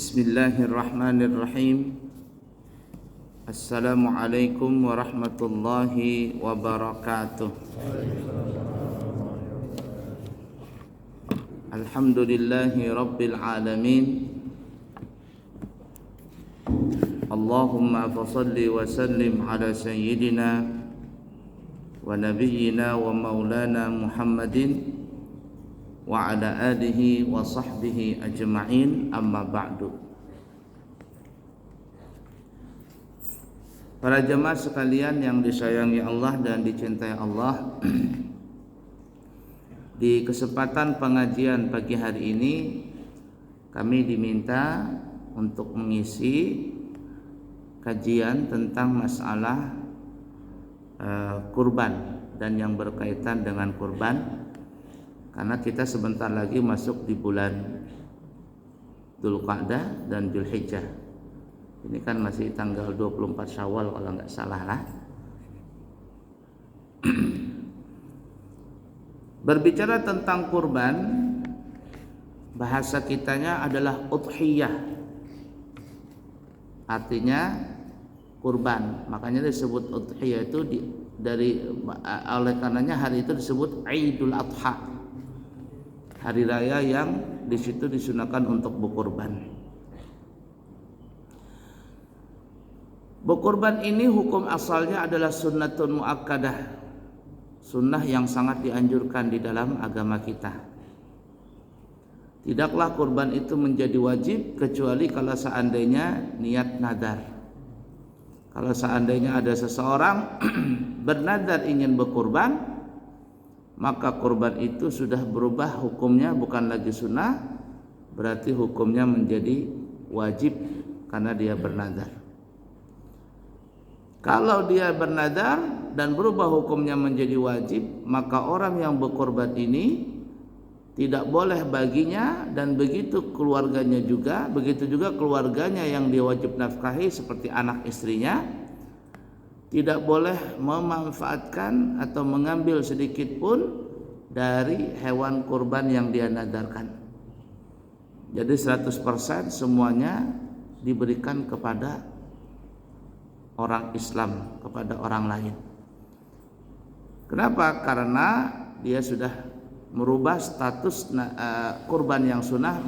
Bismillahirrahmanirrahim. Assalamualaikum warahmatullahi wabarakatuh. Alhamdulillahi rabbil alamin. Allahumma fasalli wa sallim ala sayyidina wa nabiyyina wa maulana Muhammadin wa ala alihi wa sahbihi ajma'in, amma ba'du. Para jemaah sekalian yang disayangi Allah dan dicintai Allah, di kesempatan pengajian pagi hari ini kami diminta untuk mengisi kajian tentang masalah kurban dan yang berkaitan dengan kurban, karena kita sebentar lagi masuk di bulan Dzulqa'dah dan Dzulhijjah. Ini kan masih tanggal 24 Syawal kalau nggak salah lah. Berbicara tentang kurban, bahasa kitanya adalah udhiyah, artinya kurban. Makanya disebut udhiyah itu oleh karenanya hari itu disebut Idul Adha, hari raya yang di situ disunahkan untuk berkurban. Berkurban ini hukum asalnya adalah sunnatun muakkadah, sunnah yang sangat dianjurkan di dalam agama kita. Tidaklah kurban itu menjadi wajib kecuali kalau seandainya niat nadar. Kalau seandainya ada seseorang bernadar ingin berkurban, maka kurban itu sudah berubah hukumnya, bukan lagi sunnah, berarti hukumnya menjadi wajib karena dia bernadar. Kalau dia bernadar dan berubah hukumnya menjadi wajib, maka orang yang berkurban ini tidak boleh baginya, dan begitu keluarganya juga, begitu juga keluarganya yang dia wajib nafkahi seperti anak istrinya, tidak boleh memanfaatkan atau mengambil sedikit pun dari hewan kurban yang dia nadarkan. Jadi 100% semuanya diberikan kepada orang Islam, kepada orang lain. Kenapa? Karena dia sudah merubah status kurban yang sunnah,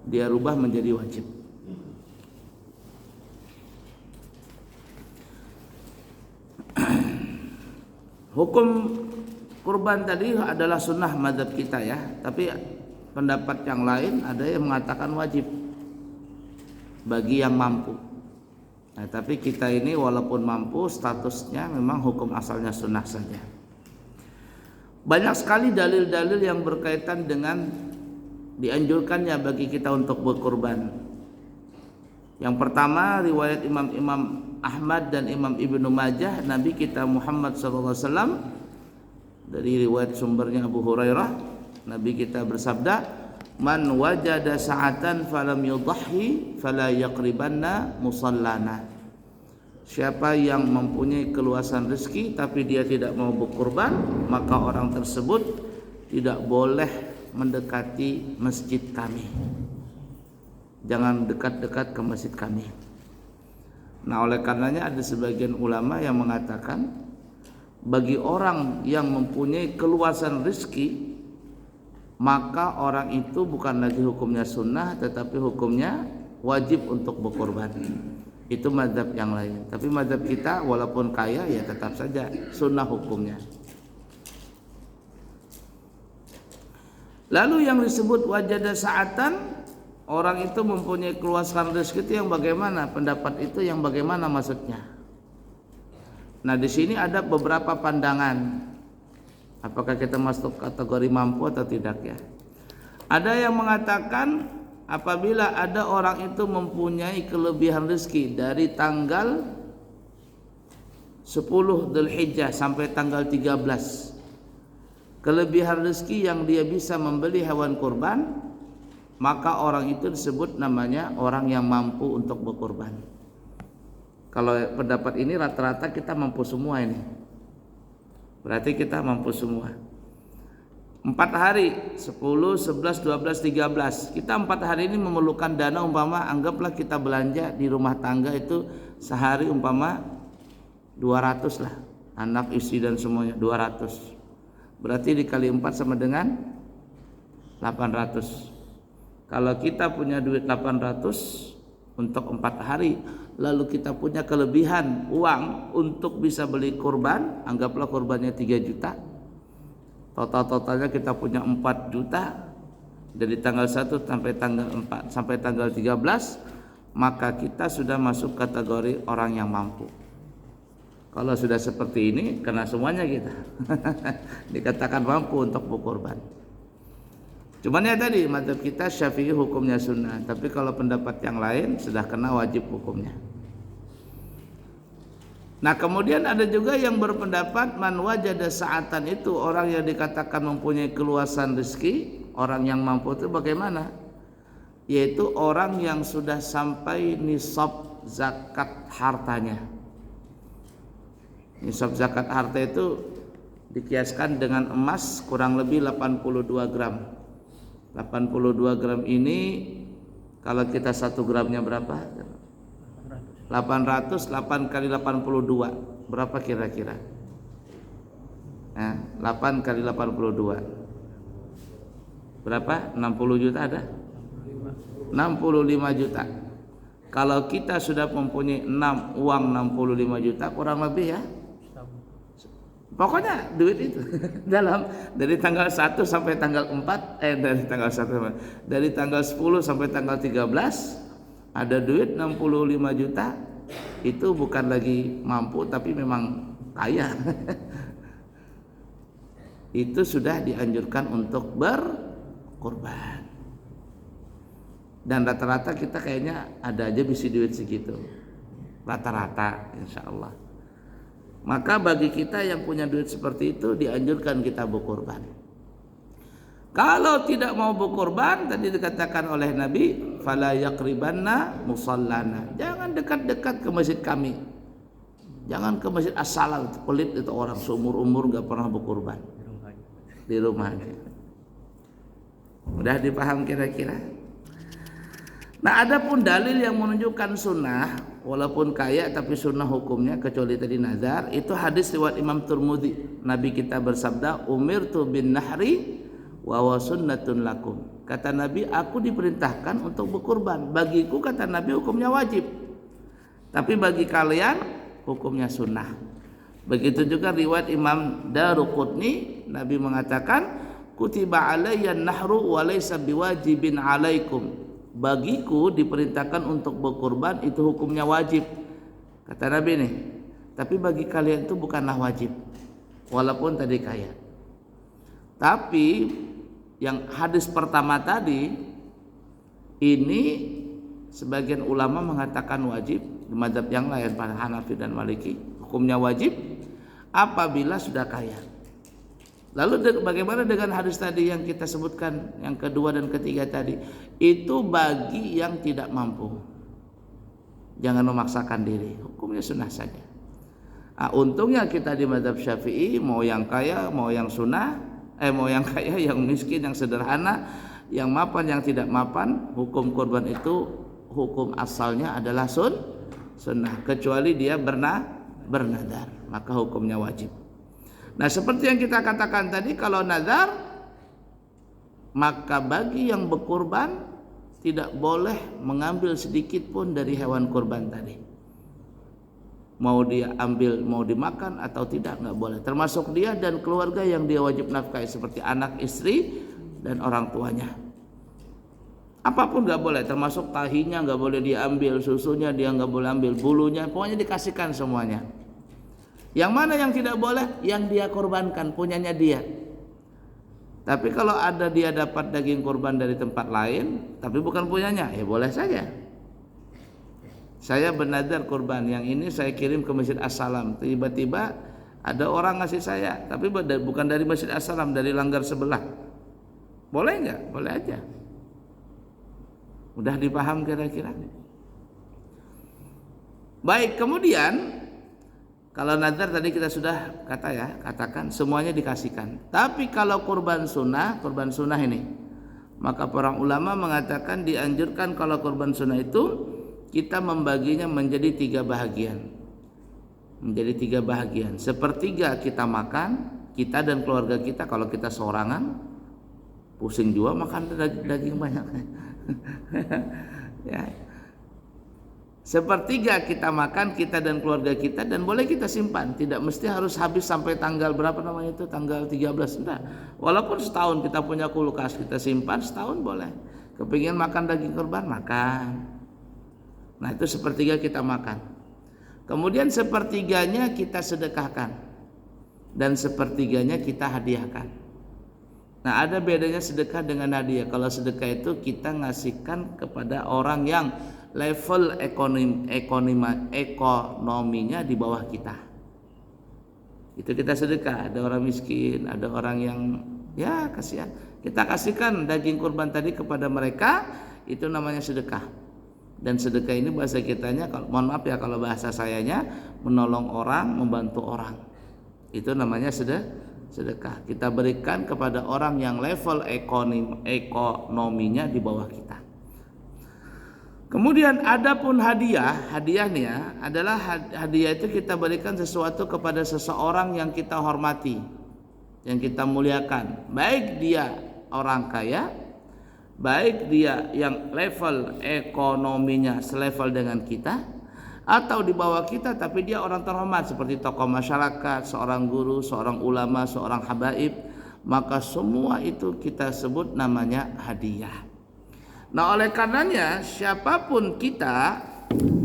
dia rubah menjadi wajib. Hukum kurban tadi adalah sunnah mazhab kita ya, tapi pendapat yang lain ada yang mengatakan wajib bagi yang mampu. Nah, tapi kita ini walaupun mampu, statusnya memang hukum asalnya sunnah saja. Banyak sekali dalil-dalil yang berkaitan dengan dianjurkannya bagi kita untuk berkurban. Yang pertama, riwayat Imam Ahmad dan Imam Ibnu Majah, Nabi kita Muhammad SAW, dari riwayat sumbernya Abu Hurairah, Nabi kita bersabda, "Man wajada sa'atan falam yudhhi fala yaqribanna musallana." Siapa yang mempunyai keluasan rezeki tapi dia tidak mau berkurban, maka orang tersebut tidak boleh mendekati masjid kami. Jangan dekat-dekat ke masjid kami. Nah, oleh karenanya ada sebagian ulama yang mengatakan bagi orang yang mempunyai keluasan rezeki, maka orang itu bukan lagi hukumnya sunnah, tetapi hukumnya wajib untuk berkorban. Itu mazhab yang lain. Tapi mazhab kita walaupun kaya ya tetap saja sunnah hukumnya. Lalu yang disebut wajada sa'atan, orang itu mempunyai keluasan rezeki itu yang bagaimana? Pendapat itu yang bagaimana maksudnya? Nah, di sini ada beberapa pandangan. Apakah kita masuk kategori mampu atau tidak ya? Ada yang mengatakan apabila ada orang itu mempunyai kelebihan rezeki dari tanggal 10 Dzulhijjah sampai tanggal 13, kelebihan rezeki yang dia bisa membeli hewan kurban, maka orang itu disebut namanya orang yang mampu untuk berkurban. Kalau pendapat ini rata-rata kita mampu semua ini. Berarti kita mampu semua. 4 hari, 10, 11, 12, 13. Kita 4 hari ini memerlukan dana, umpama anggaplah kita belanja di rumah tangga itu sehari umpama 200 lah. Anak, istri dan semuanya 200. Berarti dikali 4 sama dengan 800. Kalau kita punya duit 800 untuk 4 hari, lalu kita punya kelebihan uang untuk bisa beli kurban, anggaplah kurbannya 3 juta. Totalnya kita punya 4 juta dari tanggal 1 sampai tanggal 4 sampai tanggal 13, maka kita sudah masuk kategori orang yang mampu. Kalau sudah seperti ini, kena semuanya kita. Dikatakan mampu untuk berkorban. Cuman ya tadi, mazhab kita Syafi'i hukumnya sunnah, tapi kalau pendapat yang lain sudah kena wajib hukumnya. Nah, kemudian ada juga yang berpendapat man wajada sa'atan, itu orang yang dikatakan mempunyai keluasan rezeki, orang yang mampu itu bagaimana? Yaitu orang yang sudah sampai nisab zakat hartanya. Nisab zakat harta itu dikiaskan dengan emas kurang lebih 82 gram. 82 gram ini kalau kita 1 gramnya berapa? 800, 8 kali 82 berapa kira-kira? 8 kali 82 berapa? 60 juta ada? 65 juta. Kalau kita sudah mempunyai uang 65 juta kurang lebih ya, pokoknya duit itu dari tanggal 1 sampai tanggal 4 dari tanggal 10 sampai tanggal 13 ada duit 65 juta, itu bukan lagi mampu tapi memang kaya. Itu sudah dianjurkan untuk berkorban. Dan rata-rata kita kayaknya ada aja bisi duit segitu. Rata-rata insya Allah. Maka bagi kita yang punya duit seperti itu dianjurkan kita berkorban. Kalau tidak mau berkorban, tadi dikatakan oleh Nabi, fala yaqribanna musallana. Jangan dekat-dekat ke masjid kami. Jangan ke masjid as-salam, pelit itu orang seumur-umur enggak pernah berkorban. Di rumahnya. Mudah dipaham kira-kira? Nah, adapun dalil yang menunjukkan sunnah, walaupun kaya tapi sunnah hukumnya kecuali tadi nazar, itu hadis riwayat Imam Tirmidzi. Nabi kita bersabda, "Umirtu bin nahri wa sunnatun lakum." Kata Nabi, aku diperintahkan untuk berkurban. Bagiku, kata Nabi, hukumnya wajib. Tapi bagi kalian hukumnya sunnah. Begitu juga riwayat Imam Daruqutni, Nabi mengatakan, kutiba alayyan nahru wa laysa biwajibin alaikum. Bagiku diperintahkan untuk berkurban, itu hukumnya wajib. Kata Nabi nih, tapi bagi kalian itu bukanlah wajib. Walaupun tadi kaya. Tapi yang hadis pertama tadi ini sebagian ulama mengatakan wajib, di mazhab yang lain pada Hanafi dan Maliki hukumnya wajib apabila sudah kaya. Lalu bagaimana dengan hadis tadi yang kita sebutkan yang kedua dan ketiga tadi? Itu bagi yang tidak mampu. Jangan memaksakan diri, hukumnya sunnah saja. Untungnya kita di mazhab Syafi'i, mau yang kaya, mau yang sunnah, mau yang kaya, yang miskin, yang sederhana, yang mapan, yang tidak mapan, hukum kurban itu hukum asalnya adalah sunnah, kecuali dia bernadar, maka hukumnya wajib. Nah, seperti yang kita katakan tadi, kalau nazar, maka bagi yang berkurban tidak boleh mengambil sedikit pun dari hewan kurban tadi. Mau dia ambil, mau dimakan atau tidak, nggak boleh. Termasuk dia dan keluarga yang dia wajib nafkahi, seperti anak, istri, dan orang tuanya. Apapun nggak boleh, termasuk tahinya nggak boleh diambil, susunya dia nggak boleh ambil, bulunya, pokoknya dikasihkan semuanya. Yang mana yang tidak boleh? Yang dia korbankan, punyanya dia. Tapi kalau ada dia dapat daging kurban dari tempat lain, tapi bukan punyanya, ya boleh saja. Saya bernadar kurban, yang ini saya kirim ke Masjid As-Salam. Tiba-tiba ada orang ngasih saya, tapi bukan dari Masjid As-Salam, dari langgar sebelah. Boleh nggak? Boleh aja. Mudah dipaham kira-kira. Baik, kemudian Kalau nazar tadi kita sudah katakan semuanya dikasihkan. Tapi kalau kurban sunnah ini, maka para ulama mengatakan dianjurkan kalau kurban sunnah itu kita membaginya menjadi 3 bahagian. Sepertiga kita makan, kita dan keluarga kita. Kalau kita seorangan, pusing juga makan daging banyak. Ya. Sepertiga kita makan, kita dan keluarga kita, dan boleh kita simpan. Tidak mesti harus habis sampai tanggal berapa namanya itu, tanggal 13. Enggak. Walaupun setahun kita punya kulkas, kita simpan setahun boleh. Kepingin makan daging kurban, makan. Nah itu sepertiga kita makan. Kemudian sepertiganya kita sedekahkan, dan sepertiganya kita hadiahkan. Nah ada bedanya sedekah dengan hadiah. Kalau sedekah itu kita ngasihkan kepada orang yang level ekonominya di bawah kita. Itu kita sedekah. Ada orang miskin, ada orang yang ya kasihan. Kita kasihkan daging kurban tadi kepada mereka, itu namanya sedekah. Dan sedekah ini bahasa kitanya, mohon maaf ya kalau bahasa sayanya, menolong orang, membantu orang. Itu namanya sedekah. Kita berikan kepada orang yang level ekonominya di bawah kita. Kemudian adapun hadiahnya adalah hadiah itu kita berikan sesuatu kepada seseorang yang kita hormati, yang kita muliakan, baik dia orang kaya, baik dia yang level ekonominya selevel dengan kita, atau di bawah kita tapi dia orang terhormat seperti tokoh masyarakat, seorang guru, seorang ulama, seorang habaib, maka semua itu kita sebut namanya hadiah. Nah oleh karenanya siapapun kita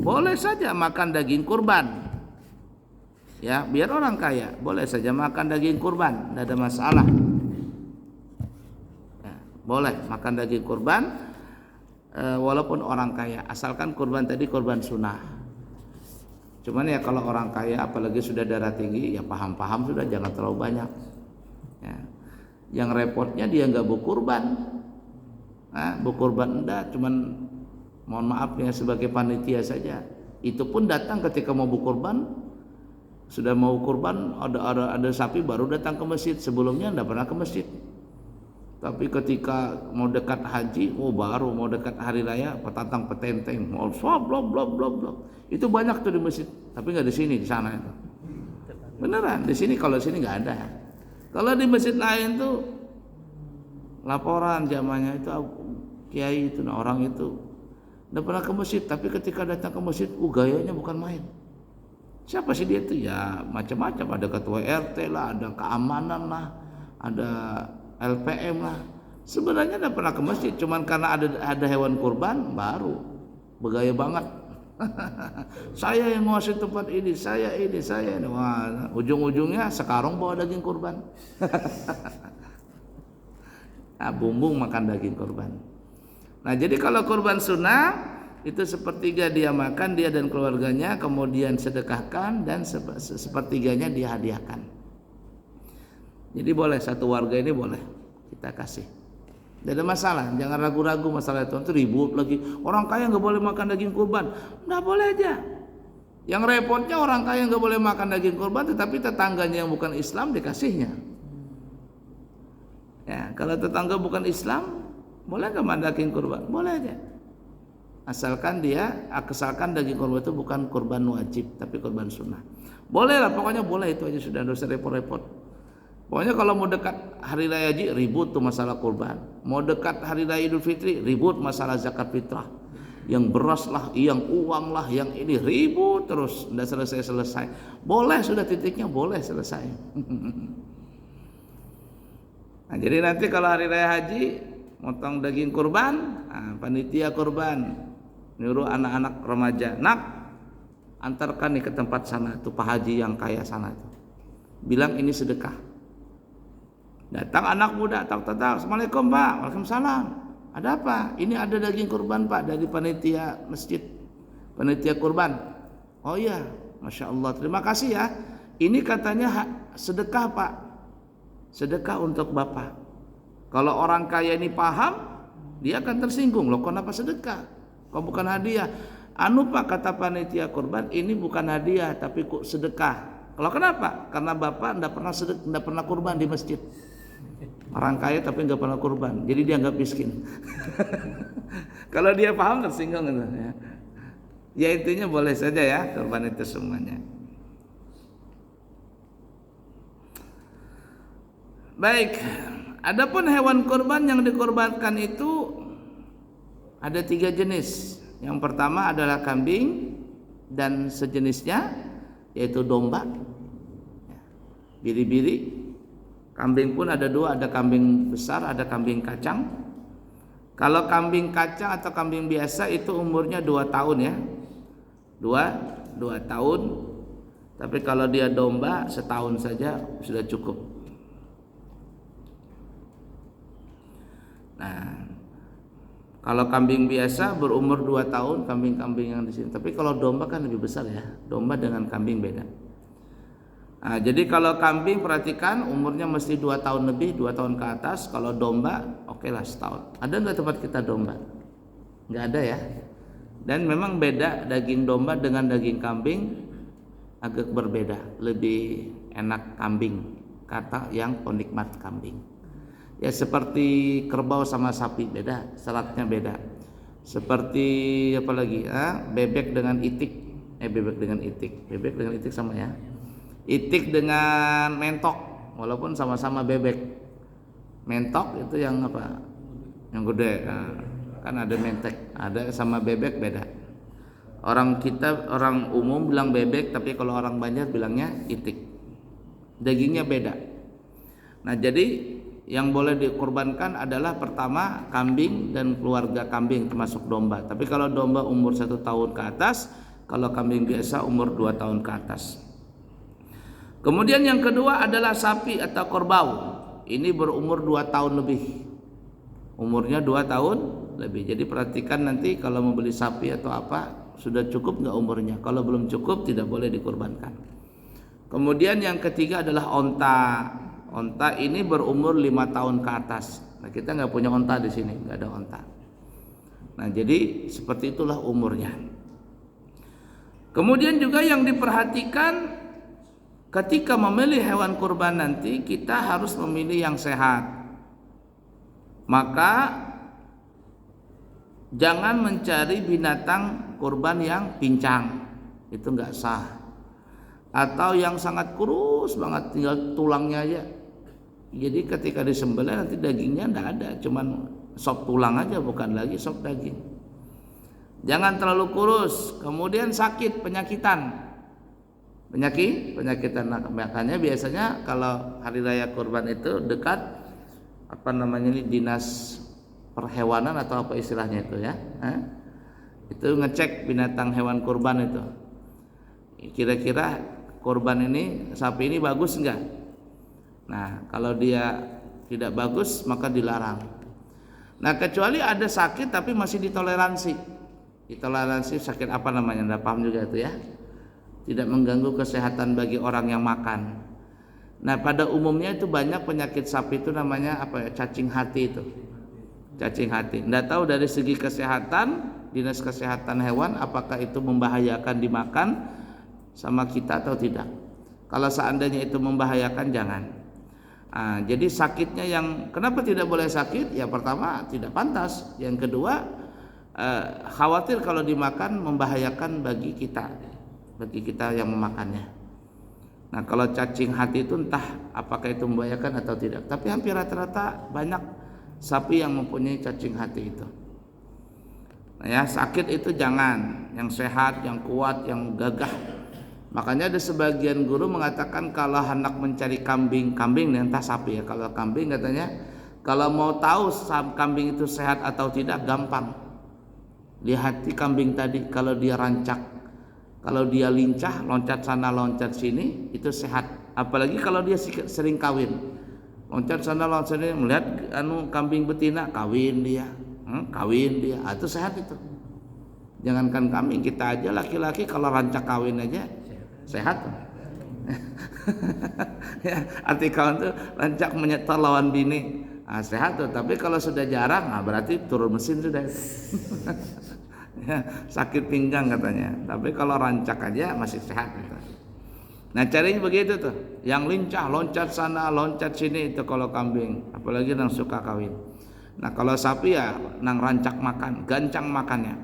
boleh saja makan daging kurban. Ya, biar orang kaya boleh saja makan daging kurban, tidak ada masalah. Ya, boleh makan daging kurban walaupun orang kaya, asalkan kurban tadi kurban sunnah. Cuman ya kalau orang kaya apalagi sudah darah tinggi ya paham-paham sudah, jangan terlalu banyak. Ya. Yang repotnya dia nggak berkurban. Berkurban enggak, cuman mohon maaf ya sebagai panitia saja. Itu pun datang ketika mau berkurban, sudah mau kurban ada sapi baru datang ke masjid. Sebelumnya enggak pernah ke masjid. Tapi ketika mau dekat haji, baru mau dekat hari raya, petantang petenteng, mau blok. Itu banyak tuh di masjid, tapi enggak di sini, di sana itu. Beneran, di sini kalau di sini enggak ada. Kalau di masjid lain tuh laporan jamaahnya itu kiai itu, nah orang itu udah pernah ke masjid, tapi ketika datang ke masjid, gayanya bukan main. Siapa sih dia itu? Ya macam-macam, ada ketua RT lah, ada keamanan lah, ada LPM lah. Sebenarnya udah pernah ke masjid, cuman karena ada hewan kurban baru bergaya banget. Saya yang nguasai tempat ini, saya ini. Wah, ujung-ujungnya sekarang bawa daging kurban. Bumbung makan daging kurban. Nah jadi kalau kurban sunnah itu sepertiga dia makan, dia dan keluarganya, kemudian sedekahkan, dan sepertiganya dia hadiahkan. Jadi boleh satu warga ini boleh kita kasih. Tidak ada masalah, jangan ragu-ragu masalah itu ribut lagi. Orang kaya nggak boleh makan daging kurban, nggak boleh aja. Yang repotnya orang kaya nggak boleh makan daging kurban, tetapi tetangganya yang bukan Islam dikasihnya. Ya, kalau tetangga bukan Islam, boleh nggak makan daging kurban? Boleh aja. Asalkan daging kurban itu bukan kurban wajib, tapi kurban sunnah. Boleh lah, pokoknya boleh, itu aja sudah, nggak usah repot-repot. Pokoknya kalau mau dekat hari raya haji, ribut tuh masalah kurban. Mau dekat hari raya Idul Fitri, ribut masalah zakat fitrah. Yang beras lah, yang uang lah, yang ini ribut terus, nggak selesai-selesai. Boleh sudah titiknya, boleh selesai. Nah, jadi nanti kalau hari raya haji motong daging kurban, panitia kurban nyuruh anak-anak remaja, nak antarkan nih ke tempat sana tuh Pak Haji yang kaya sana tuh, bilang ini sedekah. Datang anak muda, tak, assalamualaikum Pak, waalaikumsalam. Ada apa? Ini ada daging kurban Pak dari panitia masjid, panitia kurban. Oh iya, masya Allah, terima kasih ya. Ini katanya sedekah Pak. Sedekah untuk Bapak. Kalau orang kaya ini paham, dia akan tersinggung. Loh kenapa sedekah? Kok bukan hadiah? Pak, kata panitia kurban, ini bukan hadiah tapi kok sedekah. Kalau kenapa? Karena bapak tidak pernah kurban di masjid. Orang kaya tapi nggak pernah kurban, jadi dia nggak miskin. Kalau dia paham tersinggung gitu, ya. Ya intinya boleh saja ya kurban itu semuanya. Baik, adapun hewan kurban yang dikorbankan itu ada 3 jenis. Yang pertama adalah kambing dan sejenisnya, yaitu domba, biri-biri. Kambing pun ada 2, ada kambing besar, ada kambing kacang. Kalau kambing kacang atau kambing biasa itu umurnya 2 tahun ya, 2 tahun. Tapi kalau dia domba setahun saja sudah cukup. Nah, kalau kambing biasa berumur 2 tahun, kambing-kambing yang di sini. Tapi kalau domba kan lebih besar ya. Domba dengan kambing beda. Nah, jadi kalau kambing perhatikan umurnya mesti 2 tahun lebih, 2 tahun ke atas. Kalau domba, oke lah setahun. Ada nggak tempat kita domba? Nggak ada ya. Dan memang beda daging domba dengan daging kambing, agak berbeda. Lebih enak kambing, kata yang penikmat kambing. Ya seperti kerbau sama sapi beda, seratnya beda. Seperti apa lagi? Bebek dengan itik. Bebek dengan itik sama ya. Itik dengan mentok, walaupun sama-sama bebek. Mentok itu yang apa? Yang gede. Nah, kan ada mentek, ada sama bebek beda. Orang umum bilang bebek, tapi kalau orang Banjar bilangnya itik. Dagingnya beda. Nah, jadi yang boleh dikorbankan adalah pertama kambing dan keluarga kambing termasuk domba. Tapi kalau domba umur 1 tahun ke atas, kalau kambing biasa umur 2 tahun ke atas. Kemudian yang kedua adalah sapi atau kerbau. Ini berumur 2 tahun lebih. Umurnya 2 tahun lebih. Jadi perhatikan nanti kalau membeli sapi atau apa, sudah cukup nggak umurnya. Kalau belum cukup tidak boleh dikorbankan. Kemudian yang ketiga adalah onta. Onta ini berumur 5 tahun ke atas. Nah, kita nggak punya onta di sini, nggak ada onta. Nah, jadi seperti itulah umurnya. Kemudian juga yang diperhatikan ketika memilih hewan kurban nanti, kita harus memilih yang sehat. Maka jangan mencari binatang kurban yang pincang, itu nggak sah. Atau yang sangat kurus banget, tinggal tulangnya aja. Jadi ketika disembelih nanti dagingnya enggak ada, cuman sop tulang aja, bukan lagi sop daging. Jangan terlalu kurus, kemudian sakit, penyakitan. Nah, makanya biasanya kalau hari raya kurban itu dekat dinas perhewanan atau apa istilahnya itu ya. Itu ngecek binatang hewan kurban itu. Kira-kira kurban ini, sapi ini bagus enggak? Nah, kalau dia tidak bagus maka dilarang. Nah, kecuali ada sakit tapi masih ditoleransi. Ditoleransi sakit apa namanya? Enggak paham juga itu ya. Tidak mengganggu kesehatan bagi orang yang makan. Nah, pada umumnya itu banyak penyakit sapi itu namanya apa ya? Cacing hati itu. Cacing hati. Enggak tahu dari segi kesehatan, Dinas Kesehatan Hewan apakah itu membahayakan dimakan sama kita atau tidak. Kalau seandainya itu membahayakan jangan. Jadi sakitnya yang kenapa tidak boleh sakit? Ya pertama tidak pantas. Yang kedua khawatir kalau dimakan membahayakan bagi kita yang memakannya. Nah, kalau cacing hati itu entah apakah itu membahayakan atau tidak. Tapi hampir rata-rata banyak sapi yang mempunyai cacing hati itu. Nah, ya sakit itu jangan. Yang sehat, yang kuat, yang gagah. Makanya ada sebagian guru mengatakan kalau hendak mencari kambing entah sapi ya. Kalau kambing katanya kalau mau tahu kambing itu sehat atau tidak gampang. Lihat kambing tadi, kalau dia rancak, kalau dia lincah, loncat sana loncat sini, itu sehat. Apalagi kalau dia sering kawin. Loncat sana loncat sini, melihat kambing betina kawin dia. Itu sehat itu. Jangankan kambing, kita aja laki-laki kalau rancak kawin aja sehat. Ya, arti kawan tuh rancak menyetor lawan bini, sehat tuh. Tapi kalau sudah jarang, berarti turun mesin sudah. Ya, sakit pinggang katanya. Tapi kalau rancak aja masih sehat gitu. Nah caranya begitu tuh, yang lincah loncat sana loncat sini itu kalau kambing, apalagi yang suka kawin. Nah kalau sapi ya nang rancak makan, gancang makannya.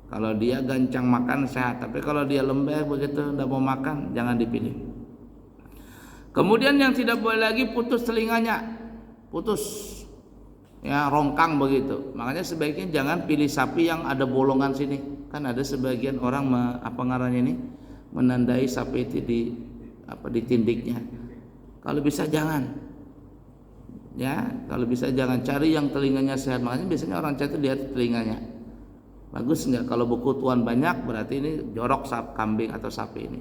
Kalau dia gancang makan sehat, tapi kalau dia lembek begitu tidak mau makan jangan dipilih. Kemudian yang tidak boleh lagi putus telinganya, putus ya rongkang begitu. Makanya sebaiknya jangan pilih sapi yang ada bolongan sini. Kan ada sebagian orang apa ngarannya ini menandai sapi itu di tindiknya. Kalau bisa jangan. Ya, kalau bisa jangan, cari yang telinganya sehat. Makanya biasanya orang Aceh itu lihat telinganya. Bagus enggak? Kalau bekutuan banyak berarti ini jorok kambing atau sapi ini.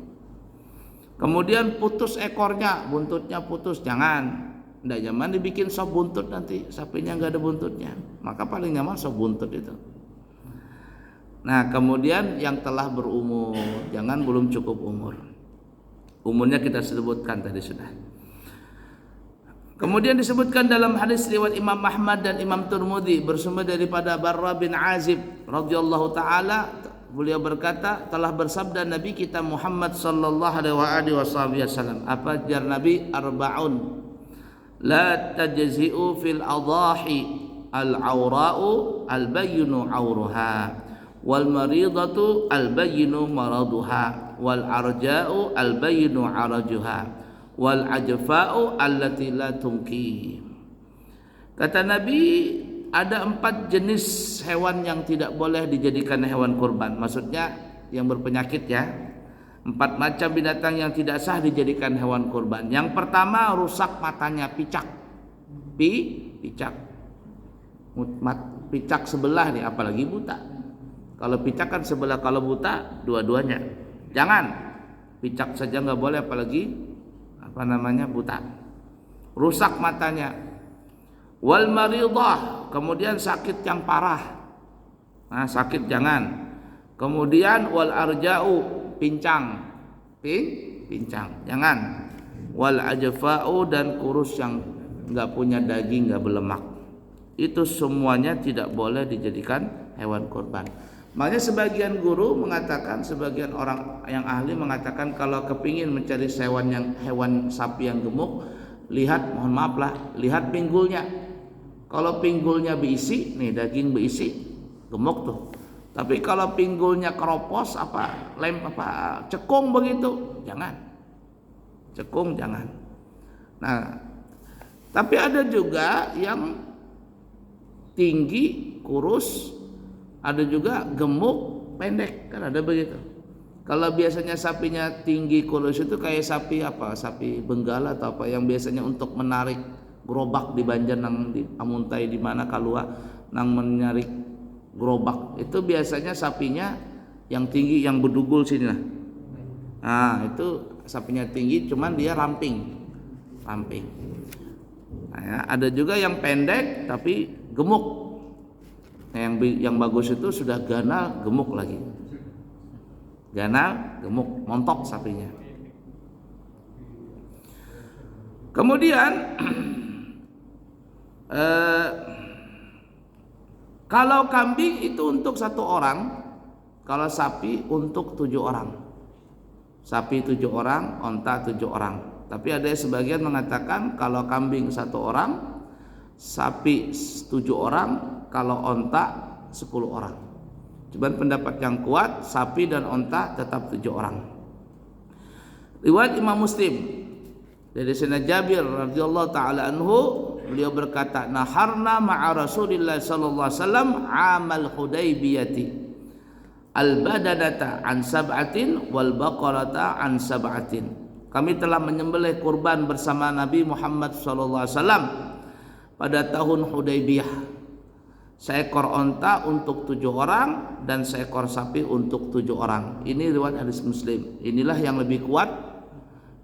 Kemudian putus ekornya, buntutnya putus, jangan. Nggak nyaman dibikin sop buntut nanti sapinya nggak ada buntutnya. Maka paling nyaman sop buntut itu. Nah kemudian yang telah berumur, jangan belum cukup umur. Umurnya kita sebutkan tadi sudah. Kemudian disebutkan dalam hadis riwayat Imam Ahmad dan Imam Tirmidzi bersumber daripada Barra bin Azib radhiyallahu taala, beliau berkata telah bersabda Nabi kita Muhammad sallallahu alaihi wasallam, apa jar Nabi, arbaun la tajzi'u fil adahi al-aura'u al-bayyinu auruha wal maridatu al-bayyinu maraduha wal arja'u al-bayyinu arajuha wal ajfa'u allati la tunki. Kata Nabi, ada 4 jenis hewan yang tidak boleh dijadikan hewan kurban. Maksudnya yang berpenyakit ya. 4 macam binatang yang tidak sah dijadikan hewan kurban. Yang pertama, rusak matanya, picak. Picak. Picak sebelah nih, apalagi buta. Kalau picak kan sebelah, kalau buta dua-duanya. Jangan. Picak saja nggak boleh, apalagi buta. Rusak matanya. Wal maridah, kemudian sakit yang parah. Nah, sakit jangan. Kemudian wal arja'u, pincang. Pincang, jangan. Wal ajfa'u, dan kurus yang enggak punya daging, enggak berlemak. Itu semuanya tidak boleh dijadikan hewan kurban. Makanya sebagian guru mengatakan, sebagian orang yang ahli mengatakan kalau kepingin mencari hewan sapi yang gemuk, mohon maaf lah, lihat pinggulnya. Kalau pinggulnya berisi, nih daging berisi, gemuk tuh. Tapi kalau pinggulnya keropos cekung begitu, jangan. Cekung jangan. Nah, tapi ada juga yang tinggi, kurus, ada juga gemuk, pendek, kan ada begitu. Kalau biasanya sapinya tinggi kurus itu kayak sapi Benggala atau apa yang biasanya untuk menarik gerobak di Banjar nang di Amuntai di mana kalua nang menarik gerobak. Itu biasanya sapinya yang tinggi yang berdugul sini lah. Nah, itu sapinya tinggi cuman dia ramping. Nah, ya, ada juga yang pendek tapi gemuk. Nah, yang bagus itu sudah ganal, gemuk lagi. Ganal, gemuk, montok sapinya. Kemudian kalau kambing itu untuk 1 orang, kalau sapi untuk 7 orang. Sapi 7 orang, onta 7 orang. Tapi ada sebagian mengatakan kalau kambing 1 orang, sapi 7 orang, kalau onta 10 orang. Cuman pendapat yang kuat, sapi dan onta tetap 7 orang. Riwayat Imam Muslim dari Sayyidina Jabir radhiyallahu taala anhu, beliau berkata, naharna ma'a Rasulillah sallallahu alaihi wasallam amal Hudaybiyati al-badanata an sab'atin wal baqarata an sab'atin. Kami telah menyembelih kurban bersama Nabi Muhammad sallallahu alaihi wasallam pada tahun Hudaybiyah. Seekor onta untuk 7 orang dan seekor sapi untuk 7 orang. Ini riwayat hadis Muslim. Inilah yang lebih kuat,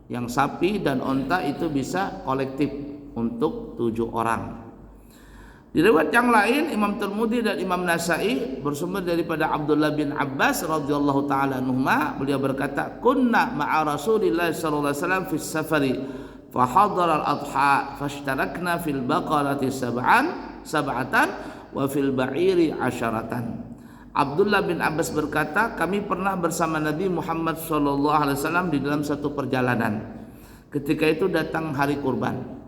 yang sapi dan onta itu bisa kolektif untuk 7 orang. Di riwayat yang lain Imam Tirmidzi dan Imam Nasa'i bersumber daripada Abdullah bin Abbas radhiyallahu taala anhuma, beliau berkata, kunna ma'a Rasulillah sallallahu alaihi wasallam fis safari fa hadara al-adha fashtarakna fil baqarati sab'atan wa fil ba'iri 10. Abdullah bin Abbas berkata, kami pernah bersama Nabi Muhammad SAW di dalam satu perjalanan. Ketika itu datang hari kurban.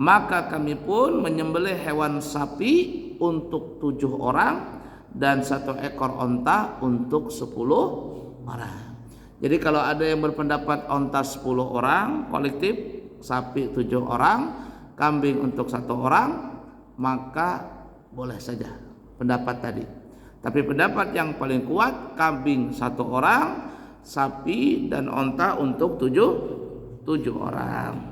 Maka kami pun menyembelih hewan sapi untuk 7 orang dan 1 ekor onta untuk 10 orang. Jadi kalau ada yang berpendapat onta 10 orang kolektif, sapi 7 orang, kambing untuk 1 orang, maka boleh saja pendapat tadi. Tapi pendapat yang paling kuat, kambing 1 orang, sapi dan onta untuk 7 orang.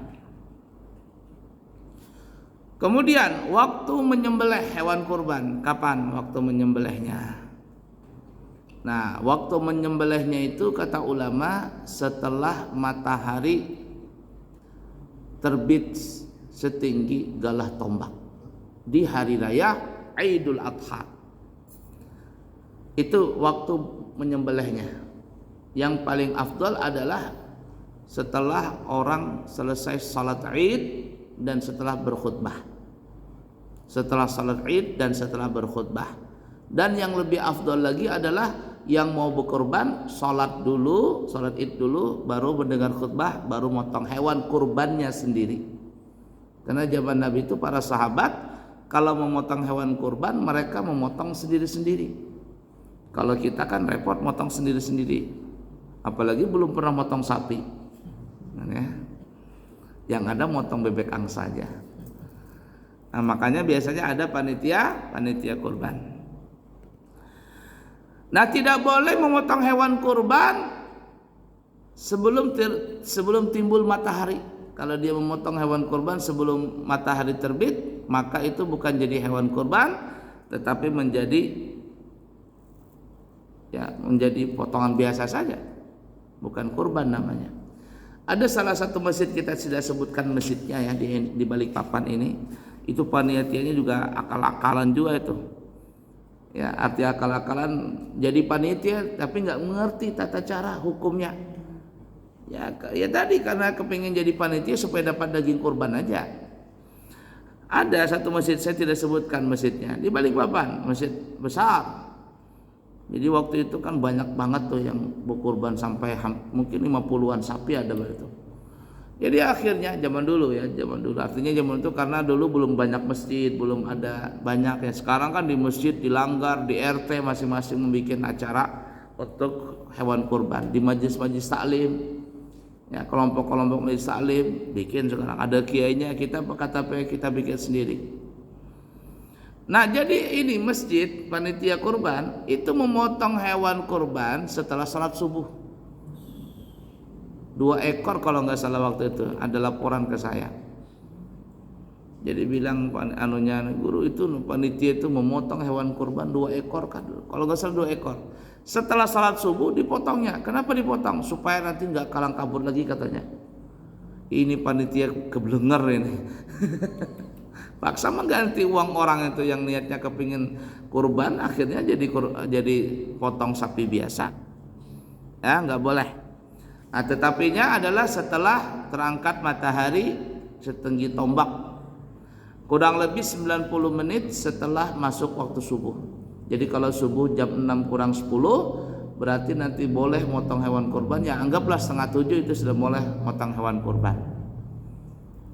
Kemudian waktu menyembelih hewan kurban, kapan waktu menyembelihnya? Nah, waktu menyembelihnya itu kata ulama setelah matahari terbit setinggi galah tombak di hari raya Idul Adha. Itu waktu menyembelihnya. Yang paling afdal adalah setelah orang selesai salat Id dan setelah berkhutbah. Setelah salat Id dan setelah berkhutbah. Dan yang lebih afdal lagi adalah yang mau berkurban salat dulu, salat Id dulu, baru mendengar khutbah, baru motong hewan kurbannya sendiri. Karena zaman Nabi itu para sahabat kalau memotong hewan kurban mereka memotong sendiri-sendiri. Kalau kita kan repot motong sendiri-sendiri. Apalagi belum pernah motong sapi. Ya. Yang ada motong bebek angsa saja. Nah, makanya biasanya ada panitia kurban. Nah, tidak boleh memotong hewan kurban sebelum timbul matahari. Kalau dia memotong hewan kurban sebelum matahari terbit, maka itu bukan jadi hewan kurban, tetapi menjadi potongan biasa saja. Bukan kurban namanya. Ada salah satu masjid, kita sudah sebutkan masjidnya ya di Balikpapan ini. Itu panitianya juga akal-akalan juga itu. Ya, arti akal-akalan jadi panitia tapi nggak mengerti tata cara hukumnya. Ya tadi karena kepingin jadi panitia supaya dapat daging kurban aja. Ada satu masjid, saya tidak sebutkan masjidnya, di Balikpapan, masjid besar. Jadi waktu itu kan banyak banget tuh yang berkurban sampai mungkin 50-an sapi ada itu. Jadi akhirnya zaman dulu artinya zaman itu karena dulu belum banyak masjid, belum ada banyak ya. Sekarang kan di masjid, di langgar, di RT masing-masing membuat acara untuk hewan kurban, di majelis taklim. Ya, kelompok-kelompok majelis taklim bikin sekarang ada kiainya, kita bikin sendiri. Nah, jadi ini masjid panitia kurban itu memotong hewan kurban setelah salat subuh. 2 ekor kalau nggak salah waktu itu, ada laporan ke saya. Jadi bilang guru itu panitia itu memotong hewan kurban 2 ekor kan, kalau nggak salah 2 ekor. Setelah salat subuh dipotongnya. Kenapa dipotong? Supaya nanti nggak kalang kabur lagi katanya. Ini panitia keblenger ini. Paksa mengganti uang orang itu yang niatnya kepingin kurban, akhirnya jadi potong sapi biasa. Ya, nggak boleh. Nah, tetapinya adalah setelah terangkat matahari setinggi tombak, kurang lebih 90 menit setelah masuk waktu subuh. Jadi kalau subuh jam 6 kurang 10, berarti nanti boleh motong hewan kurban. Ya anggaplah 6:30 itu sudah boleh motong hewan kurban.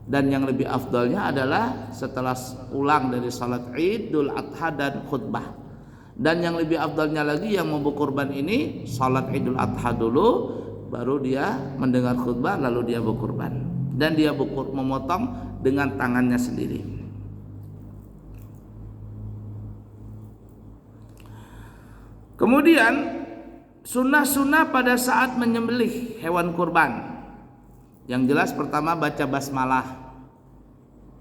Dan yang lebih afdalnya adalah setelah pulang dari salat Idul Adha dan khutbah. Dan yang lebih afdalnya lagi yang mau berkurban ini salat Idul Adha dulu, baru dia mendengar khutbah lalu dia berkurban. Dan dia memotong dengan tangannya sendiri. Kemudian sunnah-sunnah pada saat menyembelih hewan kurban. Yang jelas pertama baca basmalah.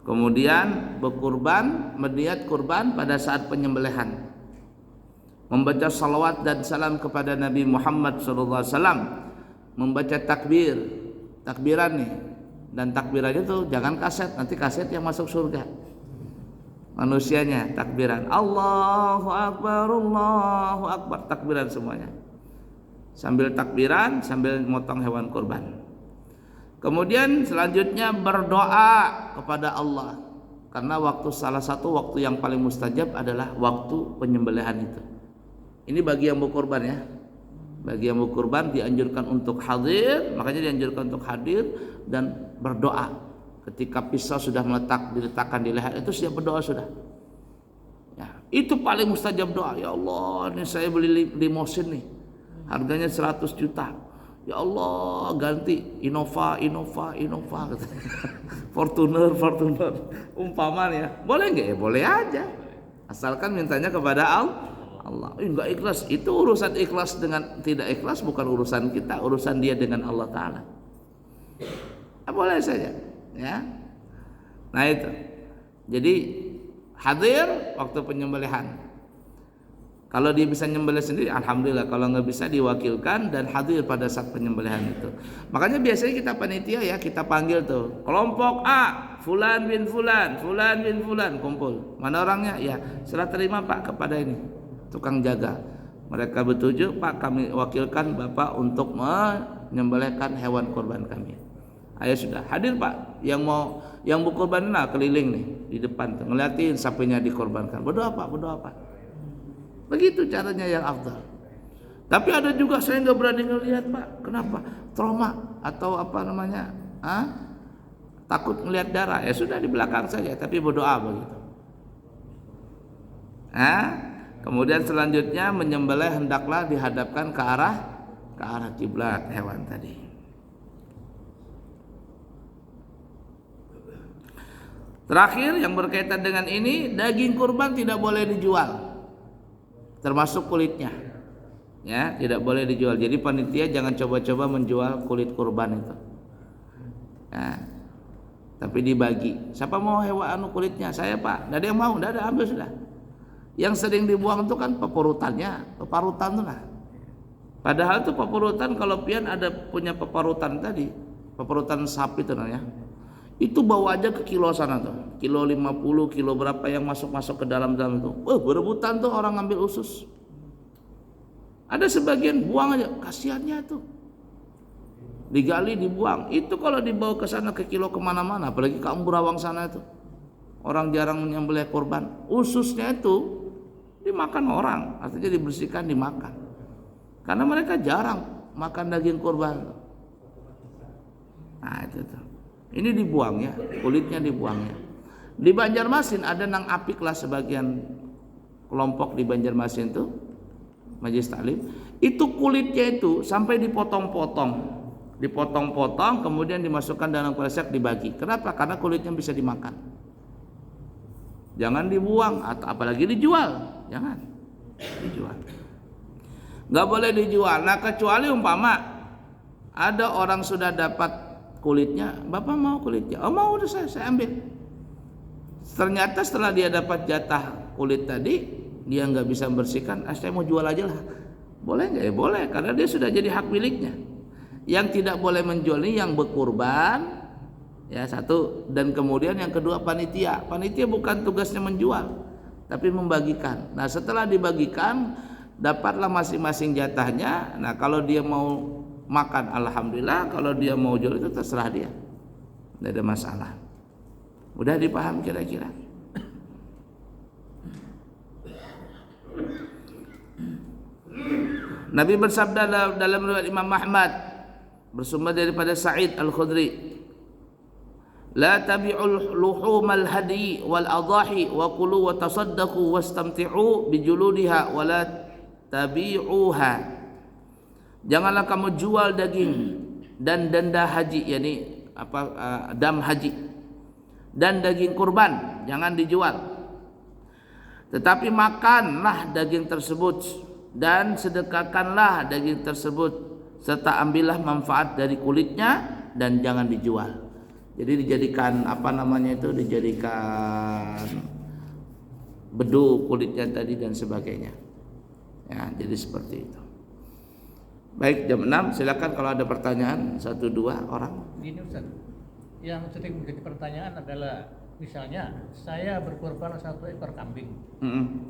Kemudian berkurban, berniat kurban pada saat penyembelihan. Membaca salawat dan salam kepada Nabi Muhammad SAW. Membaca takbiran nih. Dan takbiran itu jangan kaset, nanti kaset yang masuk surga. Manusianya takbiran Allahu Akbar, takbiran semuanya. Sambil takbiran, sambil motong hewan kurban. Kemudian selanjutnya berdoa kepada Allah, karena salah satu waktu yang paling mustajab adalah waktu penyembelihan itu. Ini bagi yang mau kurban ya. Bagi yang mau kurban dianjurkan untuk hadir, makanya dianjurkan untuk hadir dan berdoa. Ketika pisau sudah diletakkan di leher itu siap berdoa sudah. Ya, itu paling mustajab doa. Ya Allah, ini saya beli limosin nih. Harganya 100 juta. Ya Allah, ganti Innova gitu. Fortuner umpamanya. Boleh nggak ya? Boleh aja. Asalkan mintanya kepada Allah. Enggak ikhlas. Itu urusan ikhlas dengan tidak ikhlas bukan urusan kita, urusan dia dengan Allah Ta'ala. Boleh saja ya. Nah itu. Jadi hadir waktu penyembelihan. Kalau dia bisa nyembelih sendiri, alhamdulillah. Kalau nggak bisa diwakilkan dan hadir pada saat penyembelihan itu. Makanya biasanya kita panitia ya, kita panggil tuh kelompok A, Fulan bin Fulan, Fulan bin Fulan, kumpul. Mana orangnya? Ya, serah terima Pak kepada ini tukang jaga. Mereka bertujuh, Pak kami wakilkan Bapak untuk menyembelihkan hewan kurban kami. Ayo sudah hadir Pak. Yang mau kurban keliling nih di depan tuh, ngeliatin sapinya dikorbankan. Berdoa Pak, berdoa Pak. Begitu caranya yang afdal. Tapi ada juga saya nggak berani ngelihat Pak. Kenapa? Trauma atau apa namanya? Takut ngelihat darah. Ya sudah di belakang saja, tapi berdoa begitu. Kemudian selanjutnya menyembelih hendaklah dihadapkan ke arah kiblat hewan tadi. Terakhir yang berkaitan dengan ini, daging kurban tidak boleh dijual. Termasuk kulitnya. Ya, tidak boleh dijual. Jadi panitia jangan coba-coba menjual kulit kurban itu. Nah, tapi dibagi. Siapa mau hewan kulitnya? Saya Pak. Nggak ada yang mau, nggak ada, ambil sudah. Yang sering dibuang itu kan peparutan tuh lah. Padahal itu peparutan kalau pian ada punya peparutan tadi, peparutan sapi itu namanya. Itu bawa aja ke kilo sana tuh, kilo 50, kilo berapa yang masuk ke dalam itu. Berebutan tuh orang ngambil usus. Ada sebagian buang aja, kasihannya tuh. Digali dibuang. Itu kalau dibawa ke sana ke kilo kemana-mana, apalagi ke Amburawang sana itu. Orang jarang menyembelih korban. Ususnya itu dimakan orang, artinya dibersihkan dimakan. Karena mereka jarang makan daging korban. Nah itu tuh. Ini dibuang ya, kulitnya dibuang ya. Di Banjarmasin ada nang apik lah sebagian kelompok di Banjarmasin tuh, Majelis Taklim. Itu kulitnya itu sampai dipotong-potong, kemudian dimasukkan dalam kresek dibagi. Kenapa? Karena kulitnya bisa dimakan. Jangan dibuang atau apalagi dijual, jangan dijual. Nggak boleh dijual. Nah kecuali umpama ada orang sudah dapat kulitnya, Bapak mau kulitnya? Oh mau, udah saya ambil. Ternyata setelah dia dapat jatah kulit tadi, dia nggak bisa membersihkan, saya mau jual aja lah. Boleh nggak? Ya boleh, karena dia sudah jadi hak miliknya. Yang tidak boleh menjual ini yang berkurban, ya satu, dan kemudian yang kedua panitia. Panitia bukan tugasnya menjual, tapi membagikan. Nah setelah dibagikan, dapatlah masing-masing jatahnya. Nah kalau dia mau makan alhamdulillah, kalau dia mau jual itu terserah dia, tidak ada masalah. Mudah dipaham kira-kira. Nabi bersabda dalam riwayat Imam Ahmad bersumber daripada Sa'id Al-Khudri, la tabi'ul luhumal hadi wal adahi wa kulu wa tasaddaqu wastamti'u bijuludiha wa la tabi'uha. Janganlah kamu jual daging dan denda haji, yakni dam haji dan daging kurban, jangan dijual. Tetapi makanlah daging tersebut dan sedekahkanlah daging tersebut serta ambillah manfaat dari kulitnya dan jangan dijual. Jadi dijadikan dijadikan bedu kulitnya tadi dan sebagainya. Ya, jadi seperti itu. Baik, jam 6, silakan kalau ada pertanyaan 1-2 orang. Ini Ustaz, yang sering menjadi pertanyaan adalah misalnya saya berkorban 1 ekor kambing,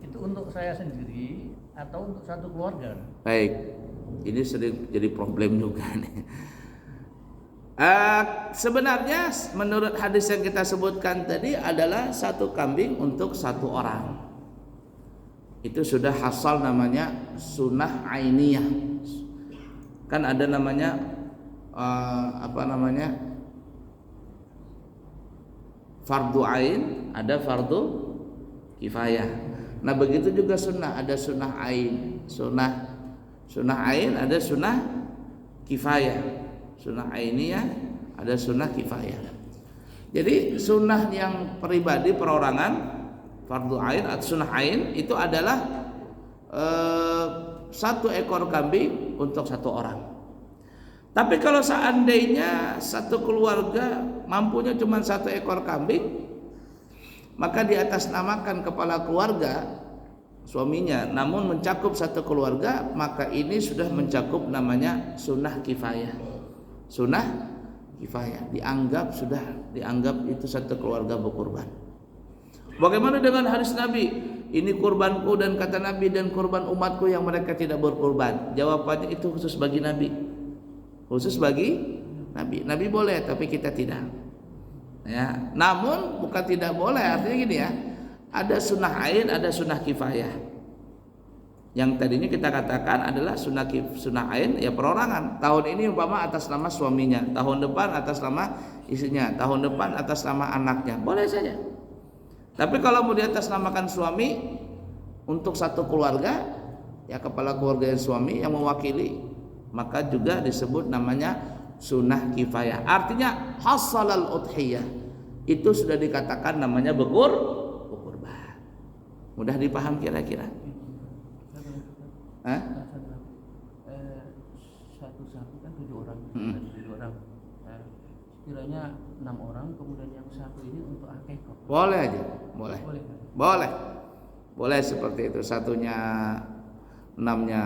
itu untuk saya sendiri atau untuk satu keluarga? Baik, ini sering jadi problem juga nih. Sebenarnya menurut hadis yang kita sebutkan tadi adalah 1 kambing untuk 1 orang. itu sudah hasal namanya sunnah ainiyah. Kan ada namanya fardu ain, ada fardu kifayah. Nah begitu juga sunnah, ada sunnah ain, sunnah ain, ada sunnah kifayah, sunnah ainiyah, ada sunnah kifayah. Jadi sunnah yang pribadi perorangan, fardu ain atau sunnah ain itu adalah 1 ekor kambing untuk 1 orang. Tapi kalau seandainya satu keluarga mampunya cuma 1 ekor kambing, maka diatasnamakan kepala keluarga suaminya, namun mencakup 1 keluarga, maka ini sudah mencakup namanya sunnah kifayah. Sunnah kifayah dianggap itu 1 keluarga berkurban. Bagaimana dengan hadis Nabi? Ini kurbanku dan kata Nabi dan kurban umatku yang mereka tidak berkurban. Jawabannya itu khusus bagi Nabi. Khusus bagi Nabi. Nabi boleh tapi kita tidak. Ya, namun bukan tidak boleh, artinya gini ya. Ada sunnah ain, ada sunnah kifayah. Yang tadinya kita katakan adalah sunnah ain ya perorangan. Tahun ini umpama atas nama suaminya, tahun depan atas nama istrinya, tahun depan atas nama anaknya. Boleh saja. Tapi kalau mau diatasnamakan suami untuk 1 keluarga, ya kepala keluarga yang suami yang mewakili, maka juga disebut namanya sunnah kifayah. Artinya hasalal udhiyah itu sudah dikatakan namanya berkurban. Mudah dipaham kira-kira? Satu sapi kan 7 orang, 7 orang. Sekiranya 6 orang, kemudian yang 1 ini untuk akikah. Boleh aja, boleh seperti itu. Satunya 6-nya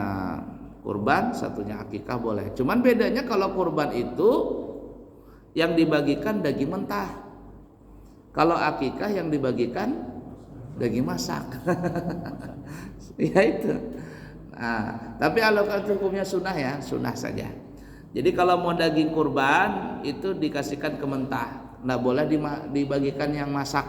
kurban, satunya akikah boleh. Cuman bedanya kalau kurban itu yang dibagikan daging mentah. Kalau akikah yang dibagikan daging masak. Ya itu. Nah, tapi kalau hukumnya sunnah ya, sunnah saja. Jadi kalau mau daging kurban itu dikasihkan ke mentah, nggak boleh dibagikan yang masak.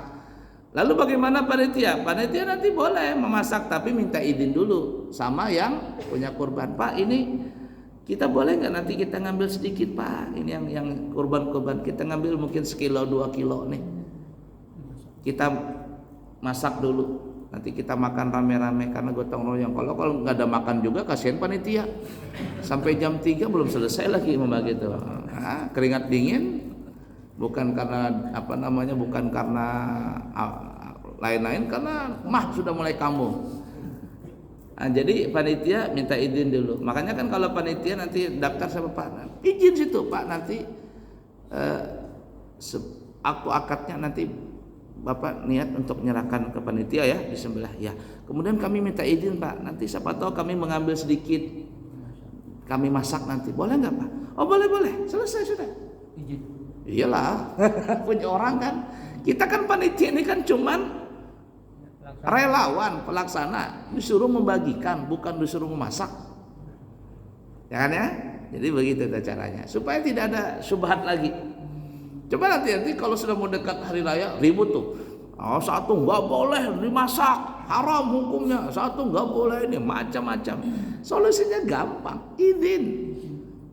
Lalu bagaimana panitia? Panitia nanti boleh memasak tapi minta izin dulu sama yang punya kurban. Pak, ini kita boleh nggak nanti kita ngambil sedikit Pak? Ini yang kurban kita ngambil mungkin 1-2 kilo nih. Kita masak dulu. Nanti kita makan rame-rame karena gotong royong. Kalau nggak ada makan juga kasihan panitia. Sampai jam 3 belum selesai lagi membagi itu. Keringat dingin bukan karena bukan karena lain-lain, karena sudah mulai kambuh. Jadi panitia minta izin dulu. Makanya kan kalau panitia nanti daftar sama Pak, izin situ Pak, nanti aktu akadnya nanti Bapak niat untuk menyerahkan ke panitia ya, disembelih ya. Kemudian kami minta izin Pak, nanti siapa tahu kami mengambil sedikit, kami masak nanti, boleh nggak Pak? Oh boleh, selesai sudah. Izin. Iyalah, punya orang kan. Kita kan panitia ini kan cuman relawan pelaksana, disuruh membagikan, bukan disuruh memasak. Ya kan ya? Jadi begitu caranya, supaya tidak ada syubhat lagi. Coba nanti kalau sudah mau dekat hari raya ribut tuh. Oh, 1 nggak boleh dimasak, haram hukumnya. 1 nggak boleh ini, macam-macam. Solusinya gampang, izin.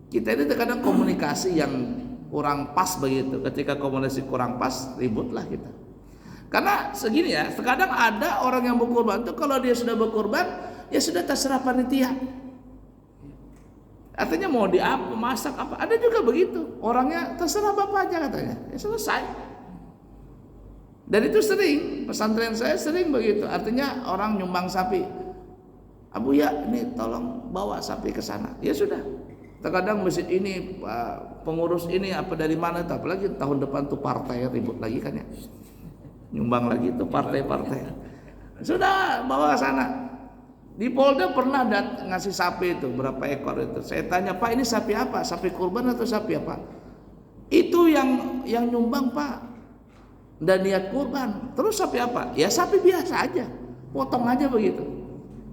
Kita ini terkadang komunikasi yang kurang pas begitu. Ketika komunikasi kurang pas, ributlah kita. Karena segini ya, terkadang ada orang yang berkurban tuh kalau dia sudah berkurban, ya sudah terserah panitia. Artinya mau masak apa, ada juga begitu. Orangnya terserah bapak aja katanya, ya selesai. Dan itu sering, pesantren saya sering begitu. Artinya orang nyumbang sapi, Abu ya ini tolong bawa sapi ke sana. Ya sudah. Terkadang masjid ini pengurus ini apa dari mana, apalagi tahun depan tuh partai ribut lagi kan ya. Nyumbang lagi tuh partai-partai. Sudah bawa ke sana. Di Polda pernah ngasih sapi itu berapa ekor itu. Saya tanya, Pak ini sapi apa? Sapi kurban atau sapi apa? Itu yang nyumbang Pak. Dan niat kurban. Terus sapi apa? Ya sapi biasa aja. Potong aja begitu.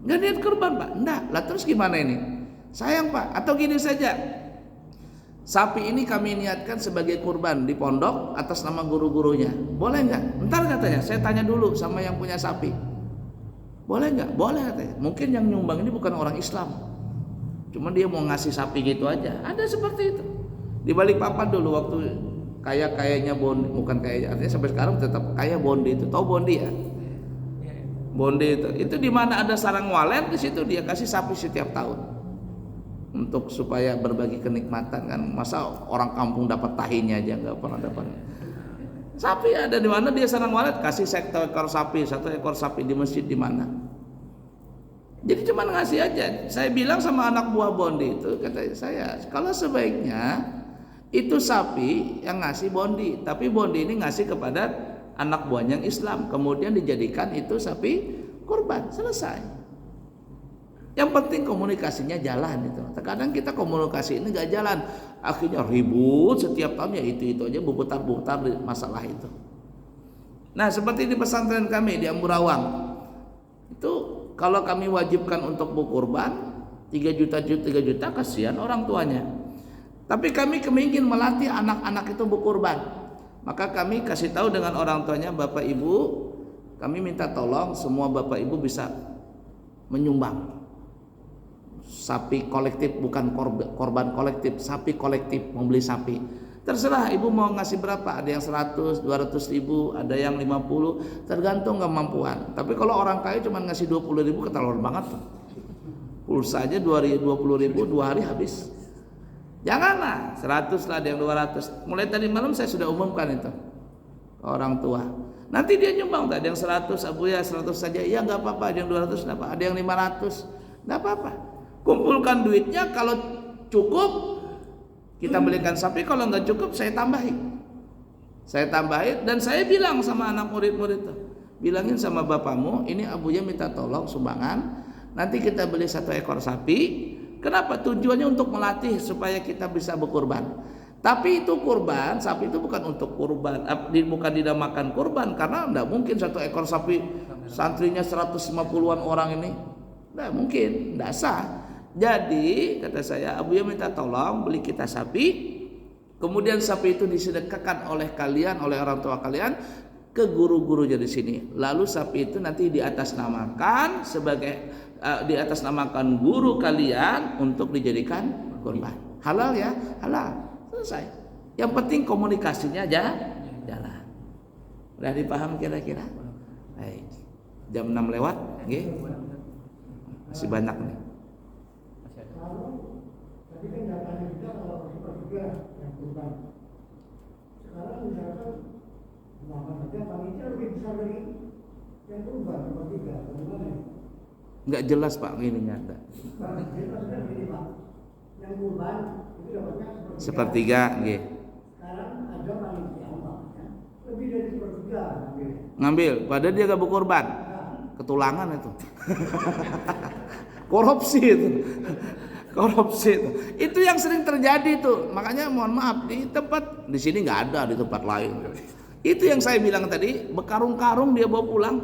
Nggak niat kurban Pak? Enggak. Lah terus gimana ini? Sayang Pak. Atau gini saja. Sapi ini kami niatkan sebagai kurban di pondok atas nama guru-gurunya. Boleh nggak? Ntar katanya. Saya tanya dulu sama yang punya sapi. Boleh nggak? Boleh katanya. Mungkin yang nyumbang ini bukan orang Islam, cuma dia mau ngasih sapi gitu aja. Ada seperti itu. Di Balikpapan dulu waktu kayaknya Bondi, bukan kayak, artinya sampai sekarang tetap kaya Bondi itu. Tahu Bondi ya? Bondi itu di mana ada sarang walet, di situ dia kasih sapi setiap tahun untuk supaya berbagi kenikmatan kan. Masa orang kampung dapat tahinya aja nggak pernah dapat. Sapi ada di mana dia sarang walet, kasih satu ekor sapi di masjid di mana. Jadi cuma ngasih aja. Saya bilang sama anak buah Bondi itu, kata saya, kalau sebaiknya itu sapi yang ngasih Bondi, tapi Bondi ini ngasih kepada anak buahnya yang Islam, kemudian dijadikan itu sapi kurban, selesai. Yang penting komunikasinya jalan itu. Terkadang kita komunikasi ini gak jalan, akhirnya ribut setiap tahun, ya itu aja berputar-putar masalah itu. Nah seperti di pesantren kami di Amburawang itu, kalau kami wajibkan untuk berkurban 3 juta, kasihan orang tuanya. Tapi kami ingin melatih anak-anak itu berkurban. Maka kami kasih tahu dengan orang tuanya, Bapak Ibu, kami minta tolong semua Bapak Ibu bisa menyumbang sapi kolektif, bukan korban kolektif, sapi kolektif, mau beli sapi. Terserah ibu mau ngasih berapa, ada yang 100, 200 ribu, ada yang 50, tergantung kemampuan. Tapi kalau orang kaya cuma ngasih 20 ribu, keterlaluan banget tuh. Pulsa aja 20 ribu 2 hari habis. Janganlah 100 lah, ada yang 200. Mulai tadi malam saya sudah umumkan itu ke orang tua. Nanti dia nyumbang, ada yang 100, Abu ya 100 saja, iya nggak apa-apa. Ada yang 200 nggak apa, ada yang 500 nggak apa-apa. Kumpulkan duitnya, kalau cukup kita belikan sapi, kalau nggak cukup saya tambahin. Dan saya bilang sama anak murid-murid itu, bilangin sama bapakmu, ini abunya minta tolong sumbangan, nanti kita beli 1 ekor sapi. Kenapa? Tujuannya untuk melatih supaya kita bisa berkurban. Tapi itu kurban, sapi itu bukan untuk kurban, bukan dinamakan kurban, karena tidak mungkin 1 ekor sapi santrinya 150-an orang ini, tidak mungkin, tidak sah. Jadi kata saya, Abuya minta tolong beli kita sapi, kemudian sapi itu disedekahkan oleh kalian, oleh orang tua kalian ke guru-guru di sini. Lalu sapi itu nanti diatasnamakan sebagai diatasnamakan guru kalian untuk dijadikan kurban. Halal ya, halal. Selesai. Yang penting komunikasinya aja jalan. Udah dipaham kira-kira? Baik. Jam 6 lewat, nggih. Masih banyak nih. Tadi kan datanya kita kalau sepertiga yang kurban. Sekarang misalkan Muhammad saja panitia lebih besar dari yang kurban sepertiga, bagaimana? Enggak jelas Pak, ini nyata. Jelas kan gini Pak, yang kurban itu dapatnya Sepertiga, nggih. Sekarang ada panitia ya, lebih dari sepertiga Ngambil, padahal dia gak berkorban. Ketulangan itu. Korupsi itu. Itu yang sering terjadi tuh. Makanya mohon maaf, di sini nggak ada, di tempat lain. Itu yang saya bilang tadi, berkarung-karung dia bawa pulang.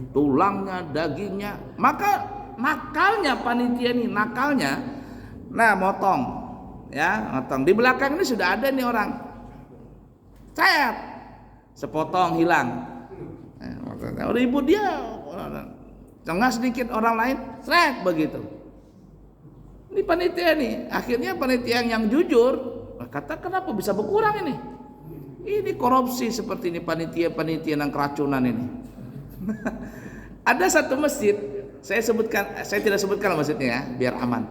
Tulangnya, dagingnya. Maka nakalnya panitia ini, nakalnya, nah motong, ya motong. Di belakang ini sudah ada nih orang, cet, sepotong hilang. Ribut dia, tengah sedikit orang lain, seret begitu. Ini panitia nih, akhirnya panitia yang jujur kata kenapa bisa berkurang ini? Ini korupsi seperti ini, panitia yang keracunan ini. Ada satu masjid, saya tidak sebutkan masjidnya ya, biar aman.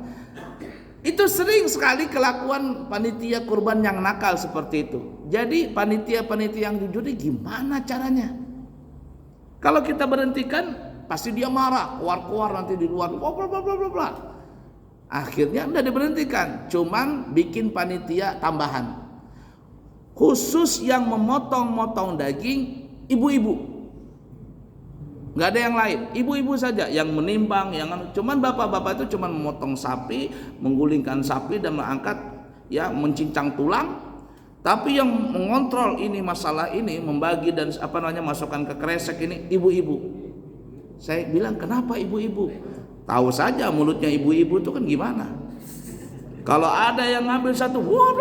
Itu sering sekali kelakuan panitia kurban yang nakal seperti itu. Jadi panitia yang jujur ini gimana caranya? Kalau kita berhentikan, pasti dia marah, keluar nanti di luar, bla bla bla bla. Akhirnya udah diberhentikan, cuman bikin panitia tambahan khusus yang memotong-motong daging ibu-ibu, nggak ada yang lain, ibu-ibu saja yang menimbang, yang cuman bapak-bapak itu cuman memotong sapi, menggulingkan sapi dan mengangkat, ya mencincang tulang. Tapi yang mengontrol ini masalah ini, membagi dan masukkan ke kresek ini ibu-ibu. Saya bilang kenapa ibu-ibu? Tahu saja mulutnya ibu-ibu itu kan gimana. Kalau ada yang ngambil satu, wah,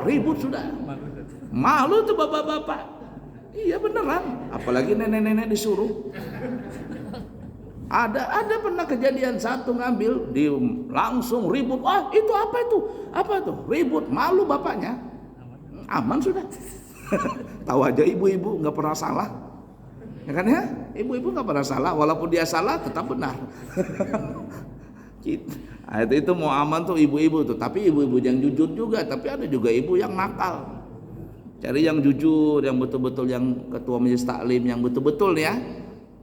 ribut sudah. Malu tuh bapak-bapak. Iya beneran, apalagi nenek-nenek disuruh. Ada pernah kejadian satu ngambil di langsung ribut. Wah itu apa itu? Apa tuh? Ribut, malu bapaknya. Aman sudah. Tahu aja ibu-ibu nggak pernah salah. Ya kan ya? Ibu-ibu nggak pernah salah, walaupun dia salah tetap benar. Nah, itu mau aman tuh ibu-ibu tuh, tapi ibu-ibu yang jujur juga, tapi ada juga ibu yang nakal. Cari yang jujur, yang betul-betul, yang ketua majelis taklim yang betul-betul ya.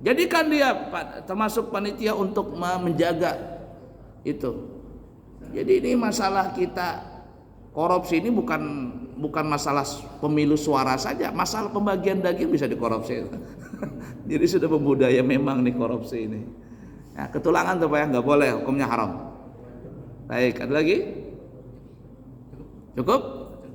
Jadikan dia termasuk panitia untuk menjaga itu. Jadi ini masalah kita korupsi ini bukan masalah pemilu suara saja, masalah pembagian daging bisa dikorupsi. Jadi sudah membudaya memang nih korupsi ini. Nah, ketulangan tuh Pak ya, nggak boleh, hukumnya haram. Baik, ada lagi? Cukup?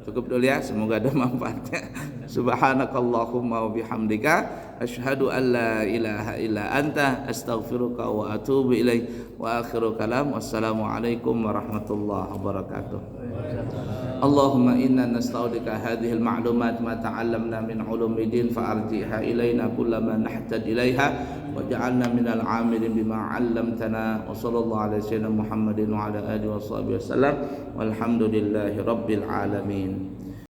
Cukup dulu ya, semoga ada manfaatnya. Subhanakallahumma wa bihamdika asyhadu an la ilaha illa anta astaghfiruka wa atubu ilaik. Wa akhiru kalam, wassalamualaikum warahmatullahi wabarakatuh. Allahumma inna nasta'udika hadhil ma'lumat ma ta'allamna min ulumi din fa'arjiha ilaina kullama nahtad ilaiha waj'alna minal 'amilin bima 'allamtana wa sallallahu alaihi sayyidina Muhammadin wa ala alihi wa sahbihi wasallam walhamdulillahi rabbil alamin.